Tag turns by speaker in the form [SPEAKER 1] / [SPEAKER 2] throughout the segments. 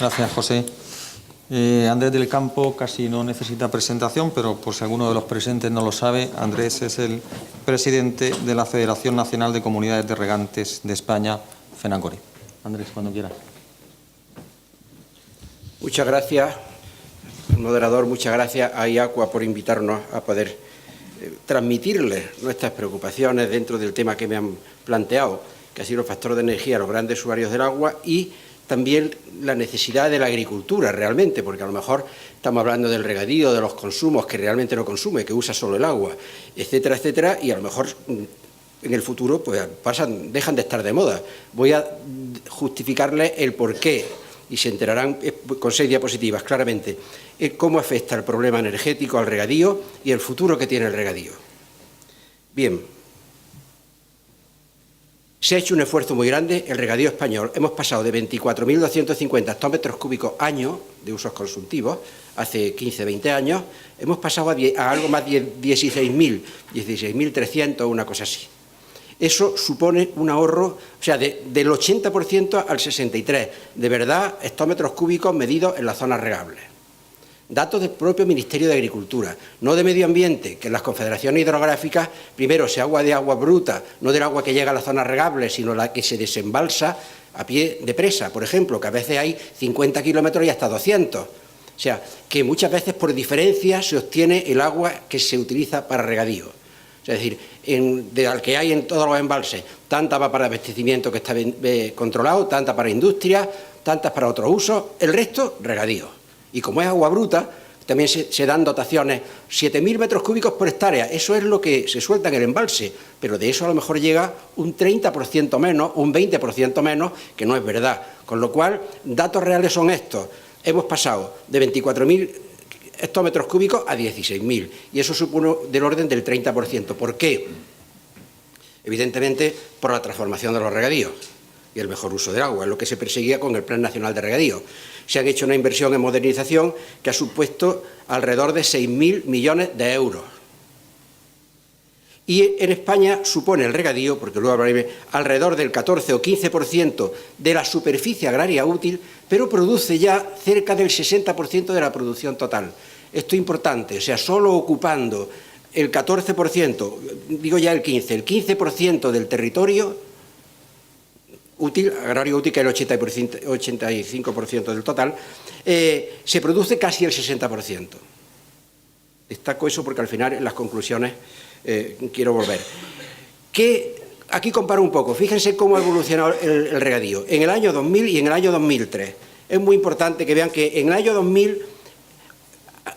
[SPEAKER 1] Gracias, José. Andrés del Campo casi no necesita presentación, pero por si alguno de los presentes no lo sabe, Andrés es el presidente de la Federación Nacional de Comunidades de Regantes de España, FENACORE. Andrés, cuando quieras.
[SPEAKER 2] Muchas gracias, moderador. Muchas gracias a IACUA por invitarnos a poder transmitirles nuestras preocupaciones dentro del tema que me han planteado, que ha sido el factor de energía a los grandes usuarios del agua y también la necesidad de la agricultura realmente, porque a lo mejor estamos hablando del regadío, de los consumos que realmente no consume, que usa solo el agua, etcétera, etcétera, y a lo mejor en el futuro pues dejan de estar de moda. Voy a justificarles el porqué y se enterarán con 6 diapositivas claramente cómo afecta el problema energético al regadío y el futuro que tiene el regadío. Bien. Se ha hecho un esfuerzo muy grande el regadío español. Hemos pasado de 24.250 hectómetros cúbicos año de usos consultivos, hace 15, 20 años, hemos pasado a algo más de 16.300, una cosa así. Eso supone un ahorro, o sea, del 80% al 63%, de verdad, hectómetros cúbicos medidos en las zonas regables. Datos del propio Ministerio de Agricultura, no de Medio Ambiente, que en las confederaciones hidrográficas primero se agua de agua bruta, no del agua que llega a las zonas regables, sino la que se desembalsa a pie de presa, por ejemplo, que a veces hay 50 kilómetros y hasta 200. O sea, que muchas veces por diferencia se obtiene el agua que se utiliza para regadío. Es decir, al que hay en todos los embalses, tanta va para abastecimiento que está controlado, tanta para industria, tantas para otros usos, el resto regadío. Y como es agua bruta, también se dan dotaciones, 7.000 metros cúbicos por hectárea, eso es lo que se suelta en el embalse, pero de eso a lo mejor llega un 30% menos, un 20% menos, que no es verdad. Con lo cual, datos reales son estos. Hemos pasado de 24.000 hectómetros cúbicos a 16.000, y eso supone del orden del 30%. ¿Por qué? Evidentemente, por la transformación de los regadíos y el mejor uso del agua, es lo que se perseguía con el Plan Nacional de Regadío. Se han hecho una inversión en modernización que ha supuesto alrededor de 6.000 millones de euros. Y en España supone el regadío, porque luego hablaré, alrededor del 14 o 15% de la superficie agraria útil, pero produce ya cerca del 60% de la producción total. Esto es importante, o sea, solo ocupando el 14%, digo ya el 15% del territorio útil, agrario útil, que es el 85% del total, se produce casi el 60%. Destaco eso porque al final en las conclusiones quiero volver. Aquí comparo un poco, fíjense cómo ha evolucionado el regadío en el año 2000 y en el año 2003. Es muy importante que vean que en el año 2000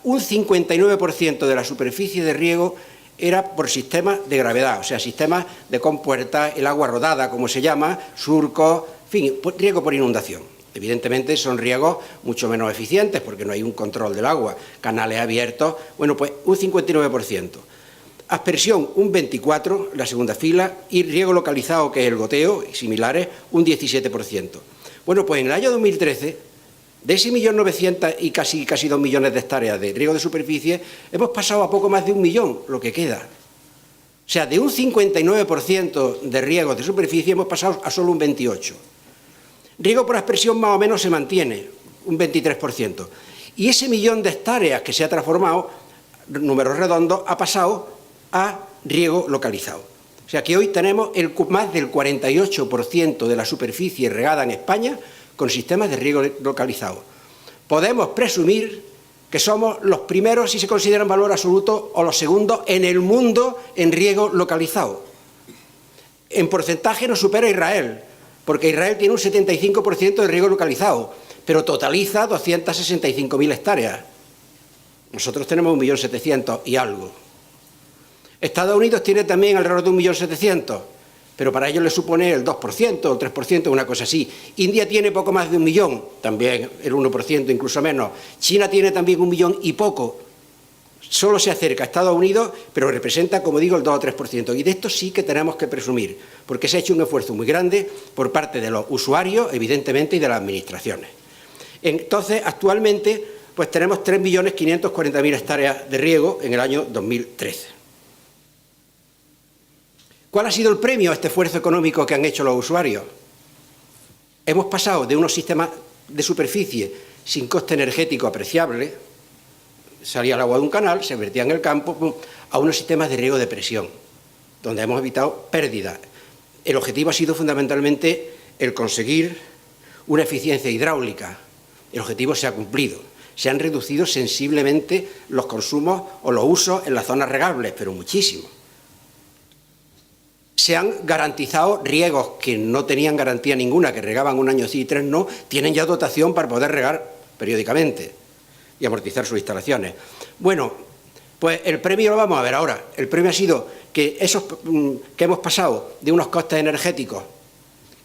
[SPEAKER 2] un 59% de la superficie de riego era por sistemas de gravedad, o sea, sistemas de compuerta, el agua rodada, como se llama, surcos, en fin, riego por inundación. Evidentemente son riegos mucho menos eficientes porque no hay un control del agua, canales abiertos, bueno, pues un 59%. Aspersión, un 24%, la segunda fila, y riego localizado, que es el goteo, y similares, un 17%. Bueno, pues en el año 2013... de ese 1.900.000 y casi 2 millones de hectáreas de riego de superficie, hemos pasado a poco más de 1 millón, lo que queda. O sea, de un 59% de riego de superficie hemos pasado a solo un 28%. Riego por aspersión más o menos se mantiene, un 23%. Y ese 1 millón de hectáreas que se ha transformado, números redondos, ha pasado a riego localizado. O sea, que hoy tenemos más del 48% de la superficie regada en España con sistemas de riego localizado. Podemos presumir que somos los primeros, si se considera en valor absoluto, o los segundos en el mundo en riego localizado. En porcentaje nos supera Israel, porque Israel tiene un 75% de riego localizado, pero totaliza 265.000 hectáreas. Nosotros tenemos 1.700.000 y algo. Estados Unidos tiene también alrededor de 1.700.000. Pero para ellos le supone el 2% o el 3%, una cosa así. India tiene poco más de 1 millón, también el 1%, incluso menos. China tiene también 1 millón y poco. Solo se acerca a Estados Unidos, pero representa, como digo, el 2 o 3%. Y de esto sí que tenemos que presumir, porque se ha hecho un esfuerzo muy grande por parte de los usuarios, evidentemente, y de las administraciones. Entonces, actualmente, pues tenemos 3.540.000 hectáreas de riego en el año 2013. ¿Cuál ha sido el premio a este esfuerzo económico que han hecho los usuarios? Hemos pasado de unos sistemas de superficie sin coste energético apreciable, salía el agua de un canal, se vertía en el campo, a unos sistemas de riego de presión, donde hemos evitado pérdidas. El objetivo ha sido fundamentalmente el conseguir una eficiencia hidráulica. El objetivo se ha cumplido. Se han reducido sensiblemente los consumos o los usos en las zonas regables, pero muchísimo. Se han garantizado riegos que no tenían garantía ninguna, que regaban un año sí y 3 no, tienen ya dotación para poder regar periódicamente y amortizar sus instalaciones. Bueno, pues el premio lo vamos a ver ahora. El premio ha sido que que hemos pasado de unos costes energéticos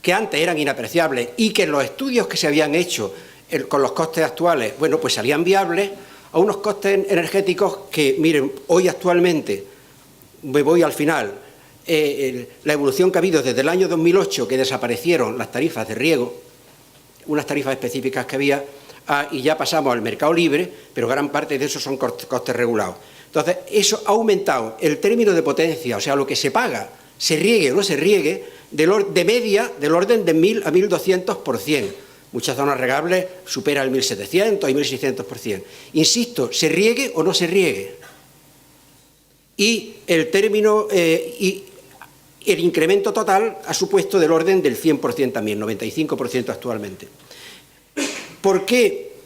[SPEAKER 2] que antes eran inapreciables y que los estudios que se habían hecho con los costes actuales, bueno, pues salían viables, a unos costes energéticos que, miren, hoy actualmente, me voy al final, la evolución que ha habido desde el año 2008, que desaparecieron las tarifas de riego, unas tarifas específicas que había, y ya pasamos al mercado libre, pero gran parte de eso son costes regulados. Entonces, eso ha aumentado el término de potencia, o sea, lo que se paga, se riegue o no se riegue, de media del orden de 1.000 a 1.200%. Muchas zonas regables supera el 1.700 y 1.600%. Insisto, se riegue o no se riegue. Y el término y el incremento total ha supuesto del orden del 100% también, 95% actualmente. ¿Por qué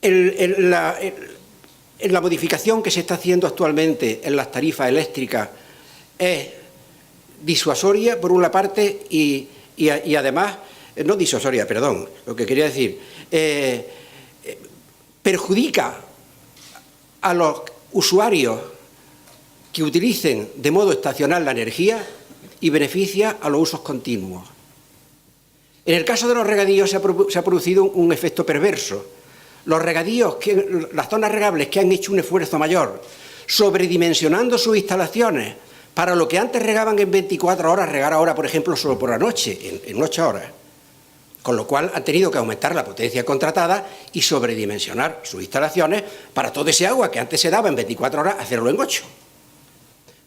[SPEAKER 2] en la modificación que se está haciendo actualmente en las tarifas eléctricas es disuasoria por una parte y además, no disuasoria, perdón, lo que quería decir, perjudica a los usuarios que utilicen de modo estacional la energía y beneficia a los usos continuos? En el caso de los regadíos se ha producido un efecto perverso. Los regadíos, las zonas regables que han hecho un esfuerzo mayor, sobredimensionando sus instalaciones, para lo que antes regaban en 24 horas, regar ahora, por ejemplo, solo por la noche, en 8 horas. Con lo cual han tenido que aumentar la potencia contratada y sobredimensionar sus instalaciones para todo ese agua que antes se daba en 24 horas, hacerlo en 8.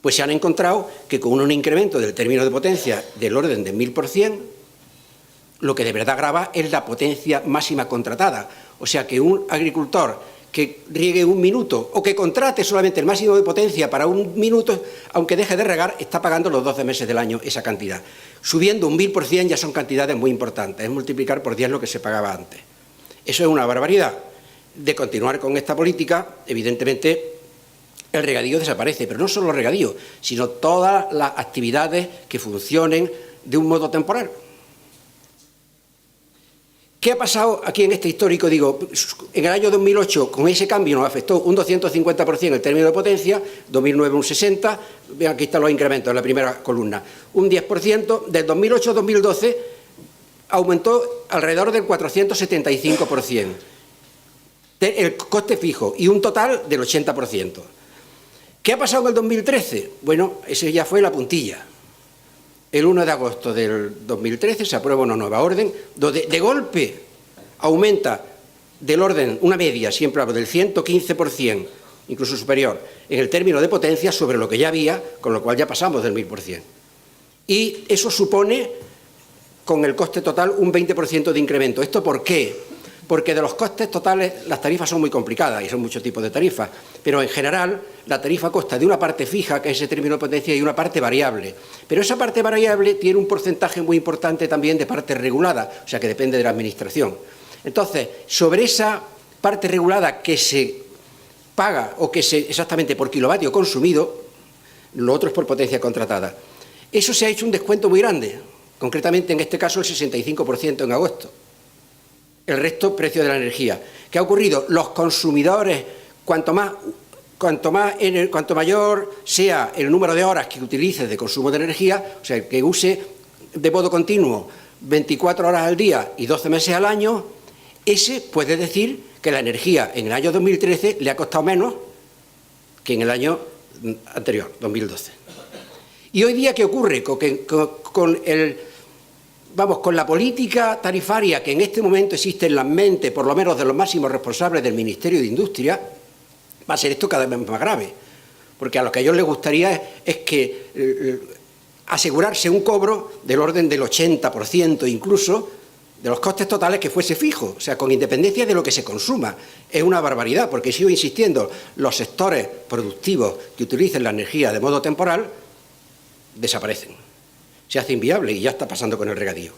[SPEAKER 2] Pues se han encontrado que con un incremento del término de potencia del orden de 1000%, lo que de verdad grava es la potencia máxima contratada. O sea que un agricultor que riegue 1 minuto o que contrate solamente el máximo de potencia para 1 minuto, aunque deje de regar, está pagando los 12 meses del año esa cantidad. Subiendo un 1000% ya son cantidades muy importantes, es multiplicar por 10 lo que se pagaba antes. Eso es una barbaridad. De continuar con esta política, evidentemente, el regadío desaparece, pero no solo el regadío, sino todas las actividades que funcionen de un modo temporal. ¿Qué ha pasado aquí en este histórico? Digo, en el año 2008, con ese cambio nos afectó un 250% el término de potencia, 2009 un 60%, vean, aquí están los incrementos en la primera columna, un 10%, del 2008 a 2012 aumentó alrededor del 475%, el coste fijo, y un total del 80%. ¿Qué ha pasado en el 2013? Bueno, ese ya fue la puntilla. El 1 de agosto del 2013 se aprueba una nueva orden, donde de golpe aumenta del orden, una media, siempre hablo del 115%, incluso superior, en el término de potencia sobre lo que ya había, con lo cual ya pasamos del 1000%. Y eso supone, con el coste total, un 20% de incremento. ¿Esto por qué? Porque de los costes totales las tarifas son muy complicadas y son muchos tipos de tarifas, pero en general la tarifa consta de una parte fija, que es ese término de potencia, y una parte variable. Pero esa parte variable tiene un porcentaje muy importante también de parte regulada, o sea que depende de la administración. Entonces, sobre esa parte regulada que se paga o que exactamente por kilovatio consumido, lo otro es por potencia contratada. Eso se ha hecho un descuento muy grande, concretamente en este caso el 65% en agosto. El resto, precio de la energía. ¿Qué ha ocurrido? Los consumidores, cuanto mayor sea el número de horas que utilices de consumo de energía, o sea, que use de modo continuo 24 horas al día y 12 meses al año, ese puede decir que la energía en el año 2013 le ha costado menos que en el año anterior, 2012. Y hoy día, ¿qué ocurre? Con la política tarifaria que en este momento existe en las mentes, por lo menos de los máximos responsables del Ministerio de Industria, va a ser esto cada vez más grave, porque a lo que a ellos les gustaría es que asegurarse un cobro del orden del 80% incluso de los costes totales que fuese fijo, o sea, con independencia de lo que se consuma. Es una barbaridad, porque sigo insistiendo, los sectores productivos que utilicen la energía de modo temporal desaparecen. Se hace inviable y ya está pasando con el regadío.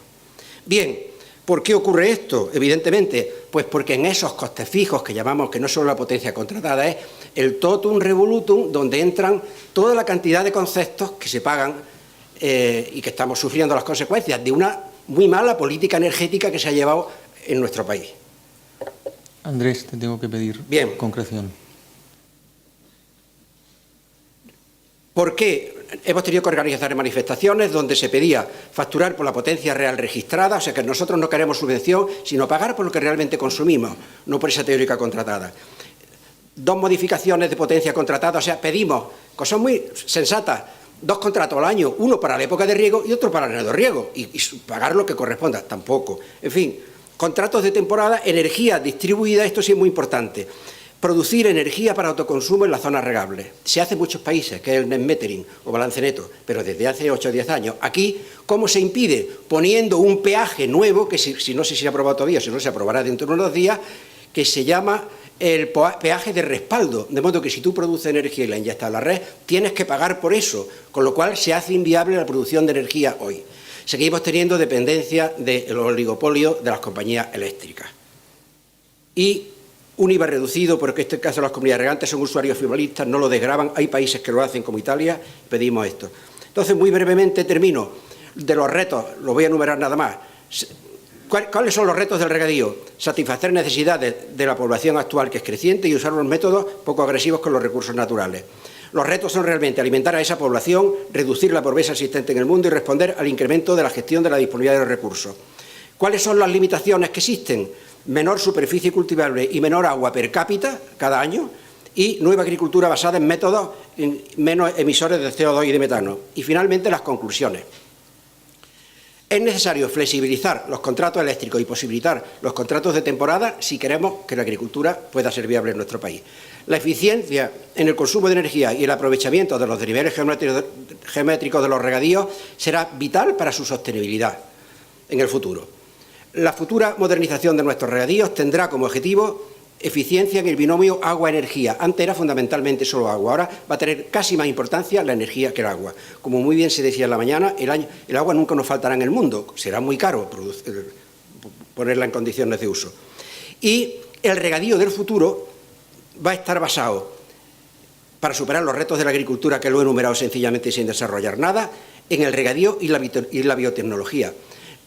[SPEAKER 2] Bien, ¿por qué ocurre esto? Evidentemente, pues porque en esos costes fijos que llamamos, que no solo la potencia contratada, es el totum revolutum, donde entran toda la cantidad de conceptos que se pagan y que estamos sufriendo las consecuencias de una muy mala política energética que se ha llevado en nuestro país.
[SPEAKER 1] Andrés, te tengo que pedir concreción.
[SPEAKER 2] ¿Por qué? Hemos tenido que organizar manifestaciones donde se pedía facturar por la potencia real registrada, o sea que nosotros no queremos subvención, sino pagar por lo que realmente consumimos, no por esa teórica contratada. 2 modificaciones de potencia contratada, o sea, pedimos cosas muy sensatas, 2 contratos al año, uno para la época de riego y otro para el año de riego, y pagar lo que corresponda, tampoco. En fin, contratos de temporada, energía distribuida, esto sí es muy importante. Producir energía para autoconsumo en las zonas regables. Se hace en muchos países, que es el net metering o balance neto, pero desde hace 8 o 10 años. Aquí, ¿cómo se impide? Poniendo un peaje nuevo, que si no sé si se ha aprobado todavía, si no se aprobará dentro de unos días, que se llama el peaje de respaldo, de modo que si tú produces energía y la inyectas a la red, tienes que pagar por eso, con lo cual se hace inviable la producción de energía hoy. Seguimos teniendo dependencia del oligopolio de las compañías eléctricas. Y un IVA reducido, porque en este caso las comunidades regantes son usuarios finalistas, no lo desgravan, hay países que lo hacen como Italia, pedimos esto. Entonces, muy brevemente termino, de los retos, lo voy a enumerar nada más. ¿Cuáles son los retos del regadío? Satisfacer necesidades de la población actual, que es creciente, y usar unos métodos poco agresivos con los recursos naturales. Los retos son realmente alimentar a esa población, reducir la pobreza existente en el mundo y responder al incremento de la gestión de la disponibilidad de los recursos. ¿Cuáles son las limitaciones que existen? Menor superficie cultivable y menor agua per cápita cada año, y nueva agricultura basada en métodos menos emisores de CO2 y de metano. Y finalmente las conclusiones. Es necesario flexibilizar los contratos eléctricos y posibilitar los contratos de temporada si queremos que la agricultura pueda ser viable en nuestro país. La eficiencia en el consumo de energía y el aprovechamiento de los desniveles geométricos de los regadíos será vital para su sostenibilidad en el futuro. La futura modernización de nuestros regadíos tendrá como objetivo eficiencia en el binomio agua-energía. Antes era fundamentalmente solo agua, ahora va a tener casi más importancia la energía que el agua. Como muy bien se decía en la mañana, el agua nunca nos faltará en el mundo, será muy caro ponerla en condiciones de uso. Y el regadío del futuro va a estar basado, para superar los retos de la agricultura, que lo he enumerado sencillamente sin desarrollar nada, en el regadío y la biotecnología.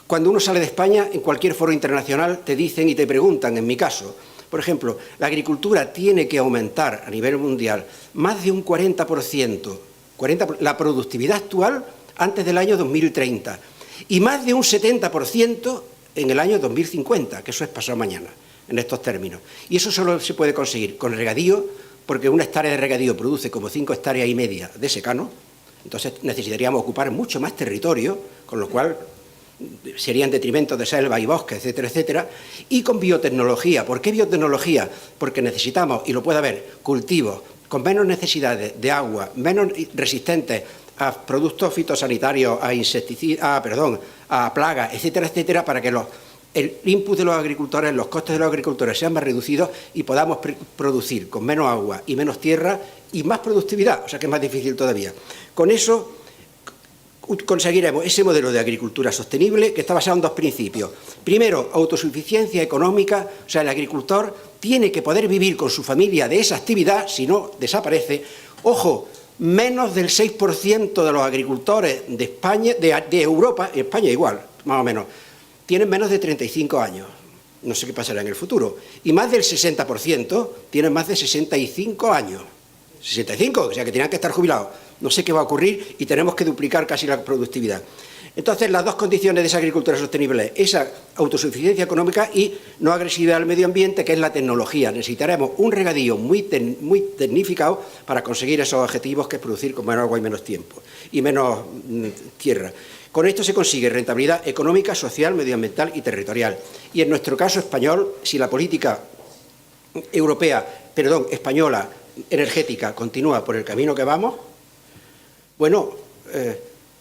[SPEAKER 2] Cuando uno sale de España, en cualquier foro internacional te dicen y te preguntan, en mi caso, por ejemplo, la agricultura tiene que aumentar a nivel mundial más de un 40%, la productividad actual antes del año 2030, y más de un 70% en el año 2050, que eso es pasado mañana, en estos términos. Y eso solo se puede conseguir con regadío, porque una hectárea de regadío produce como 5,5 hectáreas de secano, entonces necesitaríamos ocupar mucho más territorio, con lo cual sería en detrimento de selva y bosque, etcétera, etcétera, y con biotecnología. ¿Por qué biotecnología? Porque necesitamos, y lo puede haber, cultivos con menos necesidades de agua, menos resistentes a productos fitosanitarios, a plagas, etcétera, etcétera, para que el input de los agricultores, los costes de los agricultores sean más reducidos y podamos producir con menos agua y menos tierra y más productividad, o sea que es más difícil todavía. Con eso conseguiremos ese modelo de agricultura sostenible que está basado en 2 principios. Primero, autosuficiencia económica, o sea, el agricultor tiene que poder vivir con su familia de esa actividad, si no, desaparece. Ojo, menos del 6% de los agricultores de España, de Europa, en España igual, más o menos, tienen menos de 35 años. No sé qué pasará en el futuro. Y más del 60% tienen más de 65 años. 65, o sea que tenían que estar jubilados. No sé qué va a ocurrir y tenemos que duplicar casi la productividad. Entonces, las 2 condiciones de esa agricultura sostenible, esa autosuficiencia económica y no agresividad al medio ambiente, que es la tecnología. Necesitaremos un regadío muy tecnificado para conseguir esos objetivos, que es producir con menos agua y menos tiempo, y menos tierra. Con esto se consigue rentabilidad económica, social, medioambiental y territorial. Y en nuestro caso español, si la política española, energética, continúa por el camino que vamos, bueno,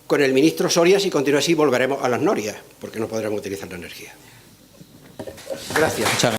[SPEAKER 2] con el ministro Soria, si continúa así, volveremos a las norias, porque no podremos utilizar la energía. Gracias.
[SPEAKER 1] Muchas gracias.